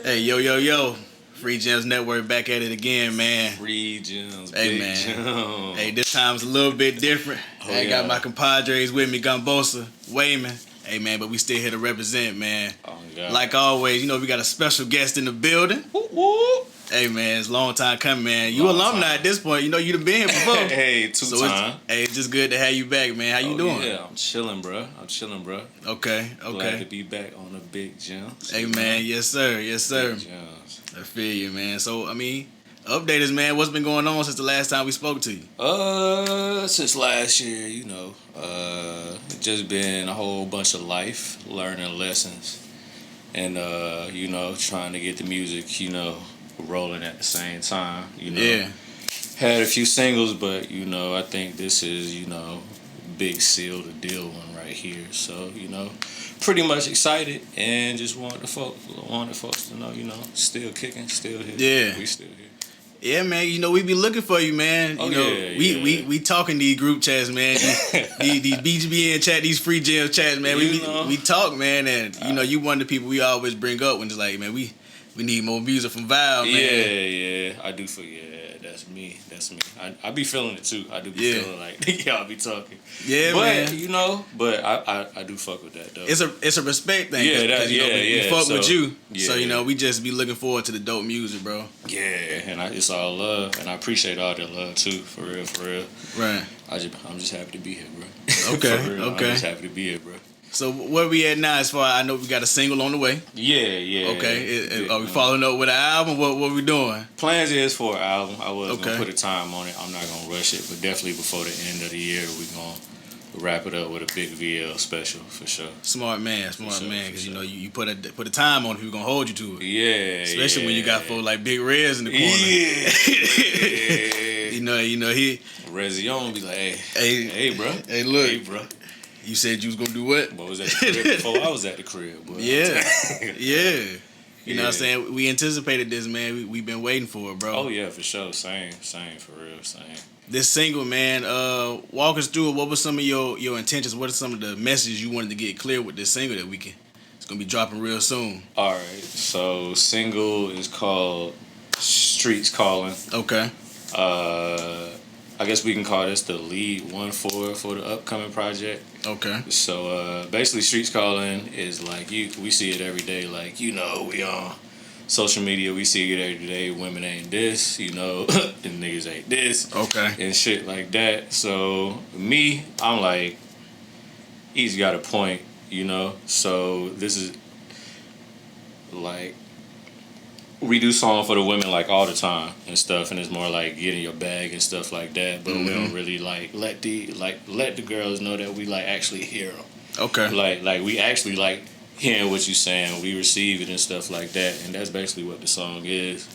Hey, yo. Free Gems Network back at it again, man. Free Gems, hey, big man. Gems. Hey, this time's a little bit different. I got my compadres with me, Gumbosa, Wayman. Hey, man, but we still here to represent, man. Oh, God. Like always, we got a special guest in the building. Woo. Hey, man, it's a long time coming, man. You alumni at this point. You've been here before. Hey, two-time. It's just good to have you back, man. How you doing? Yeah, I'm chilling, bro. Okay. Glad to be back on the Big Gems. Hey, man, yes, sir. Big Gems. I feel you, man. So, update us, man. What's been going on since the last time we spoke to you? Since last year, just been a whole bunch of life, learning lessons, and trying to get the music, rolling at the same time. Yeah. Had a few singles, but I think this is big seal the deal one right here. So pretty much excited and just wanted folks to know still kicking, still here. Yeah, we still here. Yeah, man. We be looking for you, man. We talking these group chats, man. these BGBN chat, these free gems chats, man. We talk, man, and you one of the people we always bring up when it's like, man, we need more music from Val, man. Yeah, I do feel that's me. I be feeling it too. I do be feeling like y'all be talking. Yeah, man. But I do fuck with that though. It's a respect thing. We fuck with you. So we just be looking forward to the dope music, bro. Yeah, and it's all love, and I appreciate all that love too. For real. Right. I'm just happy to be here, bro. Okay. For real, okay. I'm just happy to be here, bro. So where we at now? As far I know, we got a single on the way. Yeah. Okay. Are we following up with an album? What we doing? Plans is for an album. I was gonna put a time on it. I'm not gonna rush it, but definitely before the end of the year, we gonna wrap it up with a big VL special for sure. Smart man, because you put a time on it, people gonna hold you to it. Yeah. Especially when you got folks like Big Rez in the corner. Yeah. he Rezzy on be like, hey, bro. Hey, look. Hey, bro. You said you was gonna do what? What was at the crib before I was at the crib, boy. Yeah. You know what I'm saying? We anticipated this, man. We've been waiting for it, bro. Oh, yeah, for sure. Same, for real, same. This single, man, walk us through it. What were some of your intentions? What are some of the messages you wanted to get clear with this single that it's going to be dropping real soon? All right. So, single is called Streets Calling. Okay. I guess we can call this the lead one for the upcoming project. Okay. So basically, Streets Calling is like we see it every day. Like we on social media, we see it every day. Women ain't this, and niggas ain't this. Okay. And shit like that. So me, I'm like, he's got a point, So this is like. We do songs for the women like all the time and stuff, and it's more like getting your bag and stuff like that. But we don't really like let the girls know that we like actually hear them. Okay. Like we actually like hearing what you're saying. We receive it and stuff like that, and that's basically what the song is.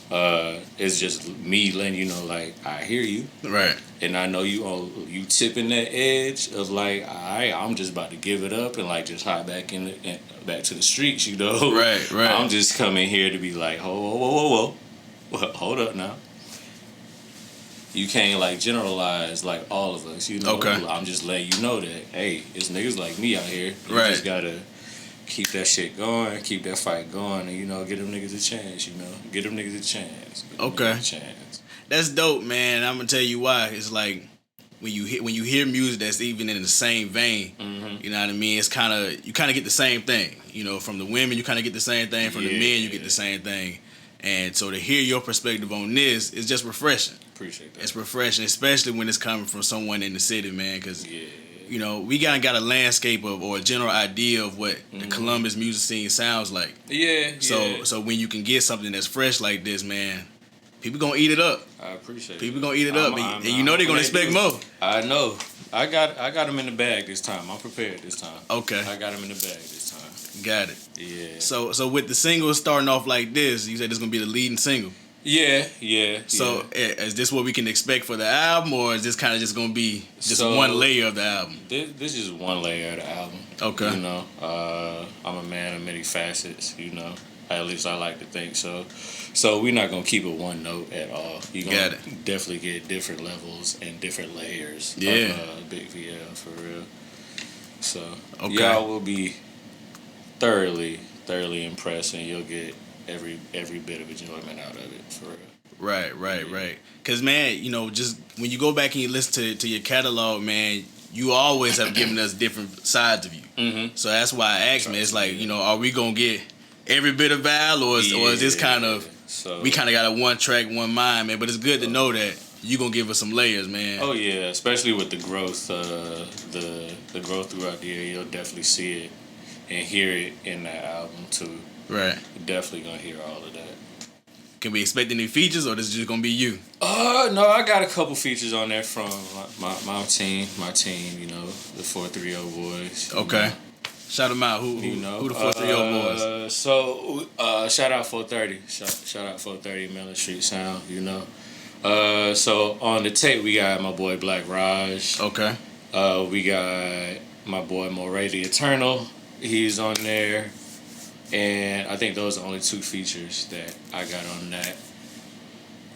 It's just me letting you know, like, I hear you, right, and I know you tipping that edge of like, alright, I'm just about to give it up and like just hop back back to the streets, Right. I'm just coming here to be like, whoa, hold up now. You can't like generalize like all of us, Okay. I'm just letting you know that, hey, it's niggas like me out here. You just gotta keep that shit going, keep that fight going, and give them niggas a chance. Give them niggas a chance. Okay. That's dope, man. I'm gonna tell you why. It's like when you hear music that's even in the same vein, you know what I mean. It's you kind of get the same thing. From the women, you kind of get the same thing. From the men, you get the same thing. And so to hear your perspective on this is just refreshing. Appreciate that. It's refreshing, especially when it's coming from someone in the city, man. Because we got a landscape or a general idea of what the Columbus music scene sounds like. Yeah. So when you can get something that's fresh like this, man, people gonna eat it up. I appreciate it. People gonna eat it up, and they're gonna expect more. I know. I got them in the bag this time. I'm prepared this time. Okay. I got them in the bag this time. Got it. Yeah. So with the single starting off like this, you said it's gonna be the leading single. Yeah. So is this what we can expect for the album, or is this kind of just gonna be just one layer of the album? This is one layer of the album. Okay. I'm a man of many facets. At least I like to think so. So we're not gonna keep it one note at all. You're gonna definitely get different levels and different layers. Yeah. Of Big VL for real. So Okay. y'all will be thoroughly impressed, and you'll get every bit of enjoyment out of it for real. Right. Because, man, just when you go back and you listen to your catalog, man, you always have given us different sides of you. Mm-hmm. So that's why I asked, man. It's like, are we going to get every bit of Val, or is this kind of, we kind of got a one track, one mind, man? But it's good to know that you going to give us some layers, man. Oh, yeah, especially with the growth, the growth throughout the year. You'll definitely see it and hear it in that album, too. Right. You're definitely going to hear all of that. Can we expect any features, or this is just gonna be you? No, I got a couple features on there from my team, the 430 boys. Okay, shout them out. Who the 430 boys? So shout out 430, shout out 430 Mellon Street Sound. So on the tape we got my boy Black Raj. Okay. We got my boy Moray the Eternal. He's on there. And I think those are the only two features that I got on that.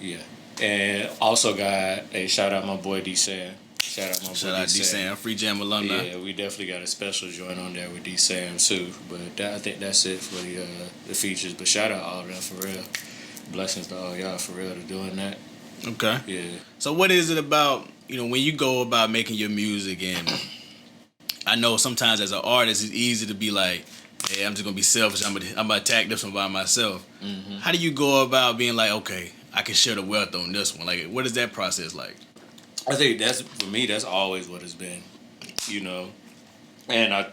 Yeah. And also got a shout out my boy D-Sam. Shout out D-Sam, Free Jam alumni. Yeah, we definitely got a special joint on there with D-Sam too. But I think that's it for the features. But shout out all of them for real. Blessings to all y'all for real to doing that. Okay. Yeah. So what is it about, when you go about making your music, and I know sometimes as an artist it's easy to be like, hey, I'm just gonna be selfish. I'm gonna attack this one by myself. Mm-hmm. How do you go about being like, okay, I can share the wealth on this one? Like, what is that process like? I think for me, that's always what it's been, And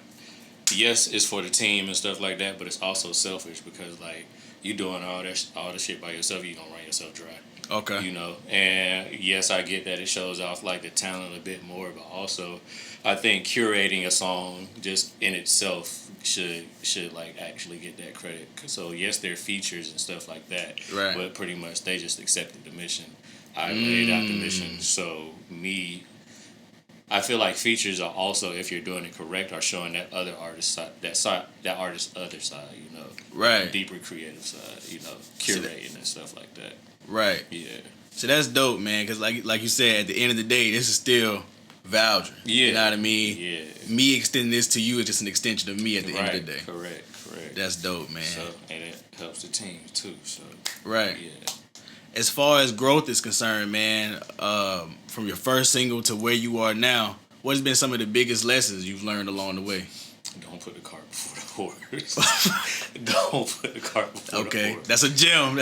yes, it's for the team and stuff like that, but it's also selfish because like you doing all the shit by yourself, you gonna run yourself dry. Okay. And yes, I get that it shows off like the talent a bit more, but also I think curating a song just in itself should like actually get that credit. So yes, there are features and stuff like that, right? But pretty much they just accepted the mission. I laid out the mission. So I feel like features are also, if you're doing it correct, are showing that other artist side, that artist's other side, right? Deeper creative side, curating and stuff like that. Right. Yeah. So that's dope, man. Because like you said, at the end of the day, this is still Valdrin. Yeah. You know what I mean? Yeah. Me extending this to you is just an extension of me at the end of the day. Correct. That's dope, man. So, and it helps the team too. So. Right. Yeah. As far as growth is concerned, man, from your first single to where you are now, what has been some of the biggest lessons you've learned along the way? Don't put the cart before the horse. Don't put the cart before the horse. Okay, that's a gem.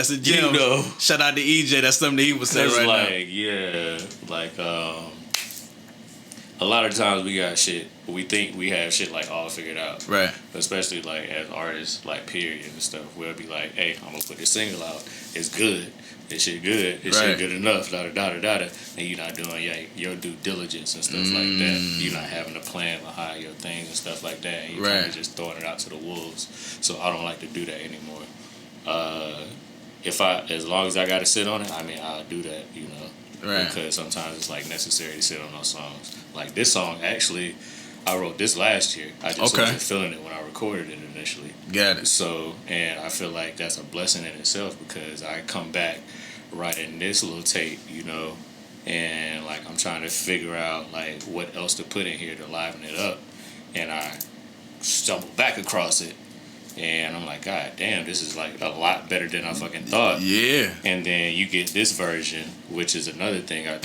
Shout out to EJ. That's something that he would say right now. Yeah, a lot of times we got shit. We think we have shit like all figured out. Right. Especially like as artists, like period and stuff. We'll be like, hey, I'm gonna put this single out. It's good. This shit good. This shit good enough. And you're not doing your due diligence and stuff like that. You're not having a plan behind your things and stuff like that. And you're kind of just throwing it out to the wolves. So I don't like to do that anymore. As long as I got to sit on it, I'll do that. Right. Because sometimes it's like necessary to sit on those songs. Like this song, actually, I wrote this last year. I just wasn't feeling it when I recorded it initially. Got it. So, and I feel like that's a blessing in itself because I come back writing this little tape, and like I'm trying to figure out like what else to put in here to liven it up, and I stumbled back across it. And I'm like, God damn, this is like a lot better than I fucking thought. Yeah. And then you get this version, which is another thing. I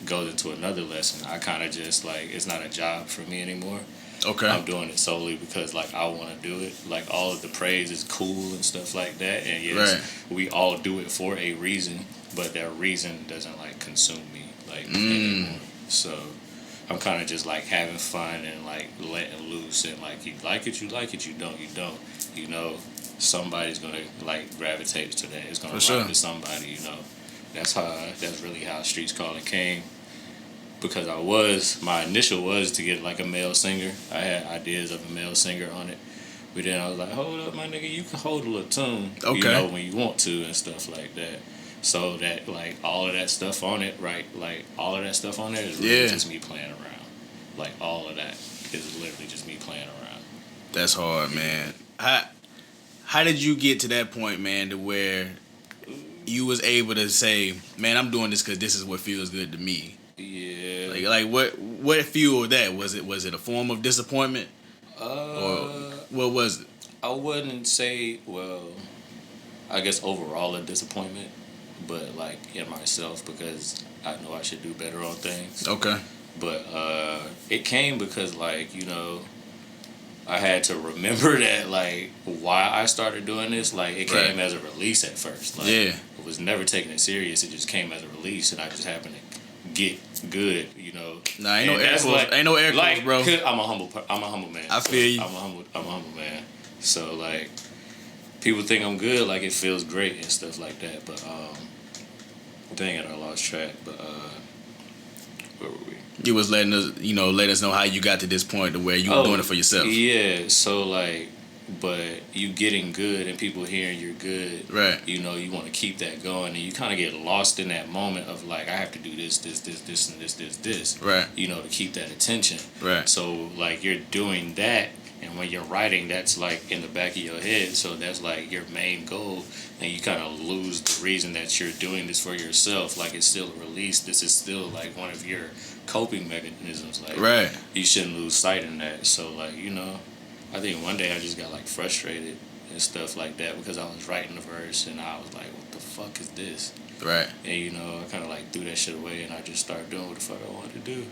goes into another lesson. I kind of just like, it's not a job for me anymore. Okay. I'm doing it solely because like I want to do it. Like all of the praise is cool and stuff like that. And yes, we all do it for a reason, but that reason doesn't like consume me like anymore. So I'm kind of just like having fun and like letting loose and like you like it, you don't, you don't. Somebody's gonna like gravitate to that. It's gonna run to somebody. That's really how Streets Calling came. Because my initial was to get like a male singer. I had ideas of a male singer on it. But then I was like, hold up, my nigga, you can hold a little tune. Okay. When you want to and stuff like that. So that like all of that stuff on it, right? Like all of that stuff on there is really just me playing around. Like all of that is literally just me playing around. That's hard, man. How did you get to that point, man, to where you was able to say, man, I'm doing this because this is what feels good to me? Yeah. Like what fueled that? Was it a form of disappointment? Or what was it? I wouldn't say, well, I guess overall a disappointment, but like in myself because I know I should do better on things. Okay. But it came because like, I had to remember that like why I started doing this. Like it came as a release at first. Like, yeah. I was never taking it serious. It just came as a release, and I just happened to get good. Nah, ain't no air quotes, bro. I'm a humble man. I feel you. I'm a humble man. So like, people think I'm good. Like it feels great and stuff like that. But dang it, I lost track. But where were we? You was letting us know how you got to this point to where you were doing it for yourself. Yeah. So like, but you getting good and people hearing you're good. Right. You want to keep that going, and you kind of get lost in that moment of like, I have to do this, and this. Right. To keep that attention. Right. So like you're doing that, and when you're writing, that's like in the back of your head. So that's like your main goal, and you kind of lose the reason that you're doing this for yourself. Like it's still a release. This is still like one of your coping mechanisms. Like right. You shouldn't lose sight in that. So like I think one day I just got like frustrated and stuff like that because I was writing the verse and I was like, what the fuck is this? Right. And I kind of like threw that shit away and I just started doing what the fuck I wanted to do.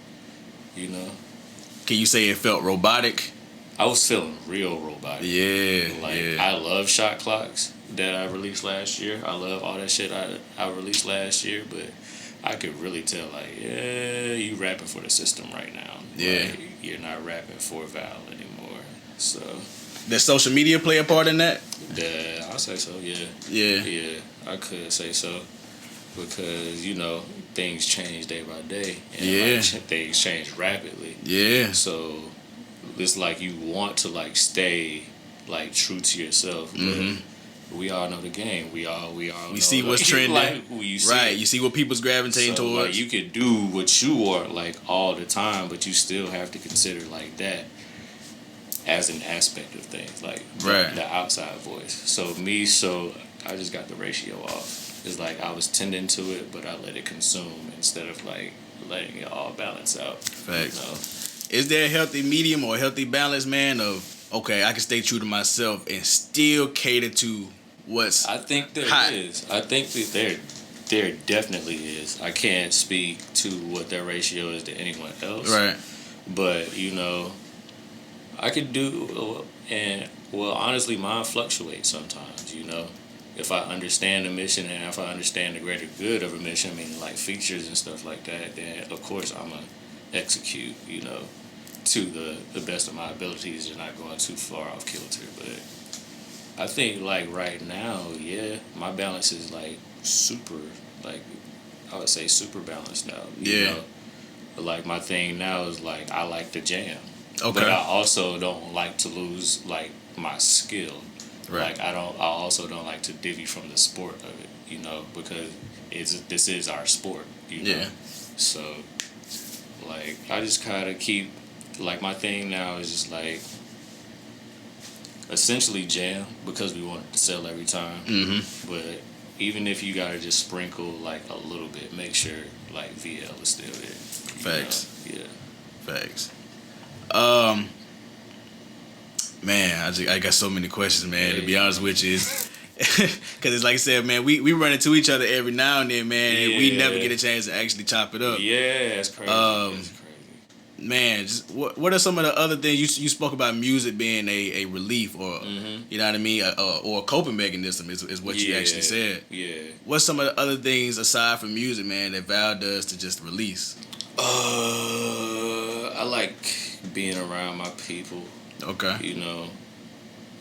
Can you say it felt robotic? I was feeling real robotic. Yeah. Like I love shot clocks that I released last year. I love all that shit I released last year, but I could really tell like, yeah, you rapping for the system right now. Yeah. Like, you're not rapping for Val anymore. So does social media play a part in that? Yeah, I'll say so, yeah. Yeah. Yeah, I could say so. Because, things change day by day. And things change rapidly. Yeah. So it's like you want to like stay like true to yourself. But we all know the game. We all we know, see what's trending. Like, you see what people's gravitating towards. Like, you could do what you are like all the time, but you still have to consider like that as an aspect of things, like the outside voice. So I just got the ratio off. It's like I was tending to it, but I let it consume instead of like letting it all balance out. Facts. Is there a healthy medium or a healthy balance, man, of, okay, I can stay true to myself and still cater to what's I think there hot? is. I think that there definitely is. I can't speak to what their ratio is to anyone else. Right. But, I could do, and well, honestly, mine fluctuates sometimes, If I understand the mission and if I understand the greater good of a mission, I mean, like features and stuff like that, then of course I'm going to execute, to the best of my abilities and not going too far off kilter. But I think, like, right now, yeah, my balance is, like, super, like, I would say super balanced now. You know? Like, my thing now is, like, I like to jam. Okay. But I also don't like to lose like my skill. Right. Like I also don't like to divvy from the sport of it, because this is our sport, Yeah. So like I just kinda keep like my thing now is just like essentially jam because we want to sell every time. Mm-hmm. But even if you gotta just sprinkle like a little bit, make sure like VL is still there. Facts. Yeah. Facts. Man, I got so many questions, man. To be honest with you, because it's like I said, man, we run into each other every now and then, man, and we never get a chance to actually chop it up. Yeah, that's crazy. That's crazy. Man, just what are some of the other things you spoke about? Music being a relief, or you know what I mean, or a coping mechanism is what you actually said. Yeah. What's some of the other things aside from music, man, that Val does to just release? I like being around my people. Okay.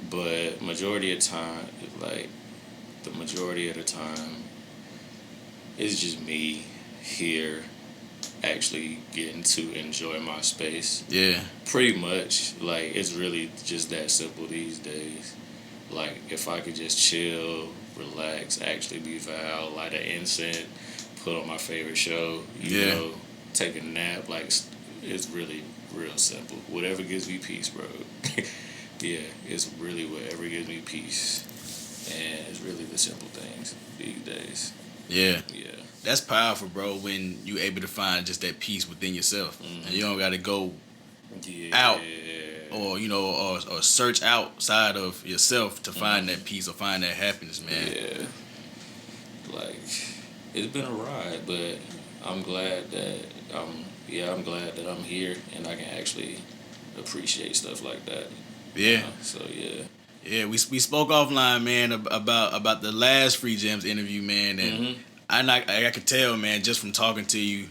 But majority of the time, it's just me here actually getting to enjoy my space. Yeah. Pretty much. Like, it's really just that simple these days. Like, if I could just chill, relax, actually be Val, light an incense, put on my favorite show, you know, take a nap, like, it's really real simple. Whatever gives me peace, bro. Yeah, it's really whatever gives me peace. And it's really the simple things these days. Yeah. Yeah. That's powerful, bro, when you able to find just that peace within yourself. And you don't got to go out or, you know, or search outside of yourself to find that peace or find that happiness, man. Yeah. Like, it's been a ride, but I'm glad that I'm glad that I'm here and I can actually appreciate stuff like that. Yeah. So yeah. Yeah, we spoke offline, man, about the last Free Gems interview, man, and I could tell, man, just from talking to you,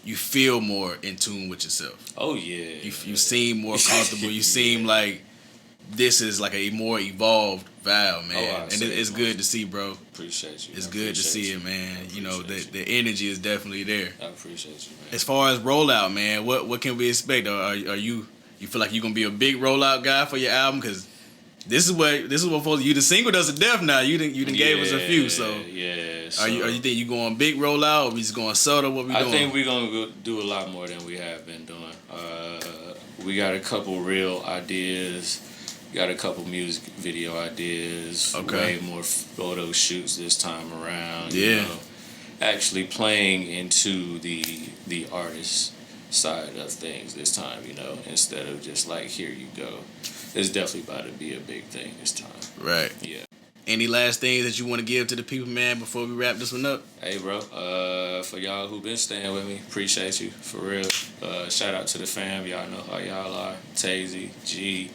you feel more in tune with yourself. Oh yeah. You seem more comfortable. You seem like this is like a more evolved Val, man, and it's good to see, bro. Appreciate you. It's good to see it, man. You know, the energy is definitely there. I appreciate you, man. As far as rollout, man, what can we expect? Are you feel like you're gonna be a big rollout guy for your album? Because this is what you the single does it deaf now. You didn't gave us a few, so yeah. So, are you think you going big rollout or we just going subtle? What we doing? I think we're gonna do a lot more than we have been doing. We got a couple real ideas. Got a couple music video ideas. Okay. Way more photo shoots this time around. Yeah. You know, actually playing into the artist side of things this time. You know, instead of just like here you go. It's definitely about to be a big thing this time. Right. Yeah. Any last things that you want to give to the people, man, before we wrap this one up? Hey, bro. For y'all who been staying with me, appreciate you for real. Shout out to the fam. Y'all know how y'all are. Tazy, G,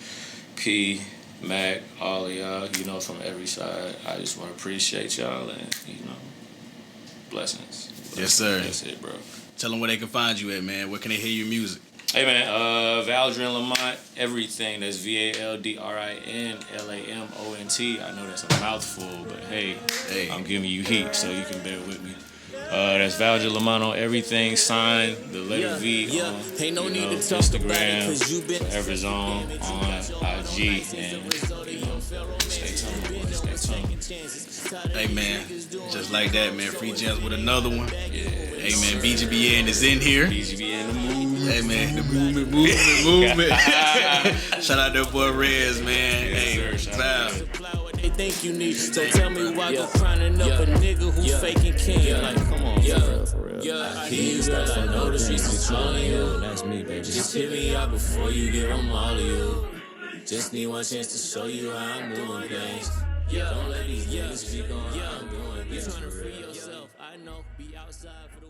P, Mac, all of y'all. You know, from every side. I just want to appreciate y'all and blessings. Yes, sir. That's it, bro. Tell them where they can find you at, man. Where can they hear your music? Hey man, Valdrin Lamont, everything. That's VALDRIN LAMONT. I know that's a mouthful, but hey, I'm giving you heat, so you can bear with me. That's Valdrin Lamont on everything. Sign the letter V on Instagram, Forever Zone on IG, and stay tuned. Hey man, just like that, man. Free Gems with another one. Yeah. Hey man, BGBN is in here. BGBN the movement. Hey man, the movement. Shout out to boy Rez, man. Yes, hey, sir, Val. They think you need, so tell me why go crying up a nigga who faking king. Like, come on, for real. I hear you, girl, I know the streets is calling you. That's me, baby. Just hit me out before you get them all of you. Just need one chance to show you how I'm doing things. Don't let these niggas speak on how I'm doing things. Trying to free yourself, I know. Be outside for the